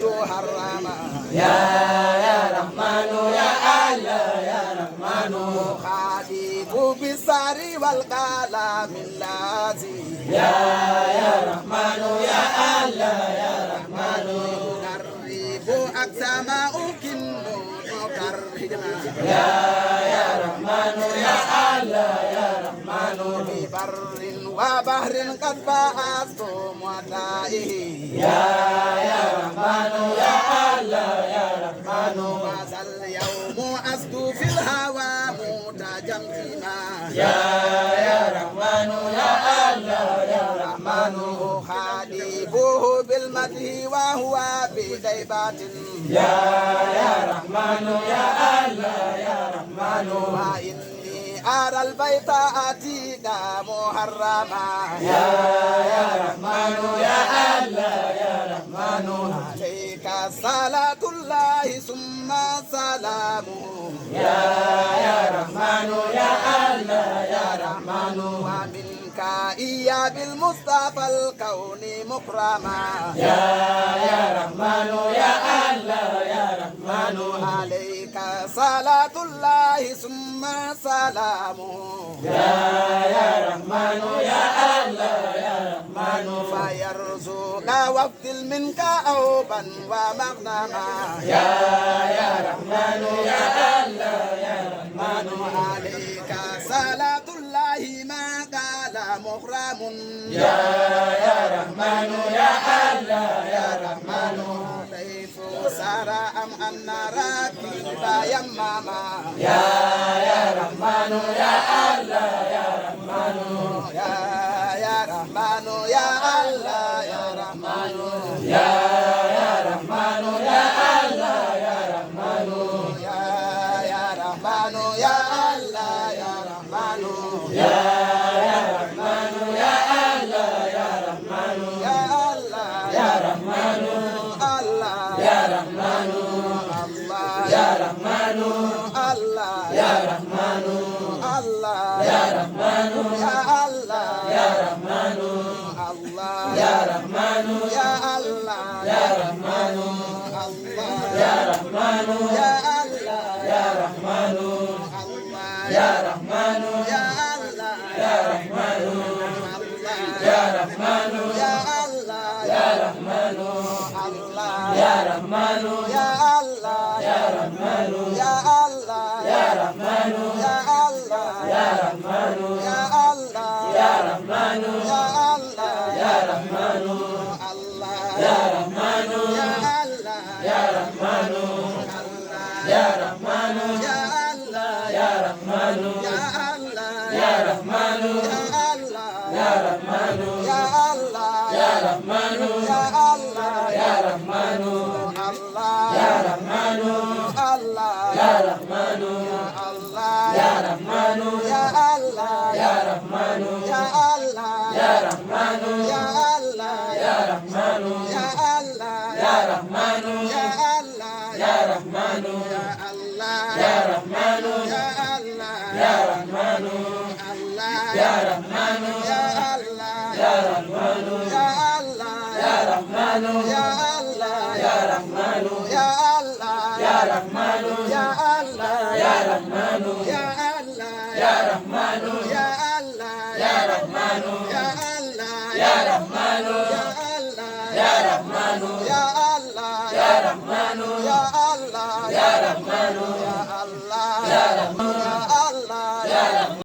تحرم يا رحمن يا الله يا رحمن خالف بالسعر والقلم اللازم يا رحمن يا الله يا رحمن نريب أقسام أكن مكرهنا يا رحمن يا الله يا رحمن ببر وبحر قد فأست متائه يا رحمن يا الله يا رحمن وذا اليوم أسدو في الهوى متجمما يا رحمن يا الله يا رحمن خالفه بالمدح وهو بديبات يا رحمن يا الله يا رحمن وإني أرى البيت أتيك محرما يا رحمن يا الله يا رحمن عليك صلاة الله ثم سلامه يا رحمن يا الله يا رحمن ومنك إيا بالمصطفى الكون مكرما يا رحمن يا الله يا رحمن عليك صلاة الله ثم سلامه يا رحمن يا الله يا رحمن فيرزق وقت منك أوبا ومغنما يا رحمن يا الله يا رحمن عليك صلاة الله ما قال مغرم يا رحمن يا الله يا رحمن كيف سرى أم أن راكب يماما يا رحمن يا الله يا رحمن يا رحمن يا الله يا رحمن يا رحمن يا الله يا رحمن يا رحمن يا الله يا رحمن يا رحمن يا الله يا رحمن يا الله يا رحمن الله يا رحمن الله يا رحمن الله يا رحمن الله يا رحمن يا الله يا رحمن الله يا رحمن يا الله يا رحمن الله يا رحمن يا الله يا رحمن الله يا رحمن يا الله يا رحمن الله يا رحمن يا الله يا رحمن الله يا رحمن يا الله يا رحمن يا الله يا رحمن يا الله يا رحمن يا الله يا رحمن يا الله يا رحمن الله يا رحمن يا الله يا رحمن يا رحمن يا الله يا رحمن يا الله يا رحمن يا الله يا رحمن يا الله يا رحمن يا الله يا رحمن الله يا رحمن الله يا رحمن الله يا رحمن يا الله يا رحمن يا الله يا رحمن يا الله يا رحمن يا الله يا رحمن يا الله يا رحمن يا الله يا رحمن يا الله يا رحمن الله يا رحمن يا الله يا رحمن يا الله يا رحمن يا الله يا رحمن يا الله يا رحمن يا الله يا رحمن يا الله يا رحمن يا الله يا رحمن يا الله يا رحمن يا الله يا رحمن يا الله يا رحمن يا الله يا رحمن يا الله يا رحمن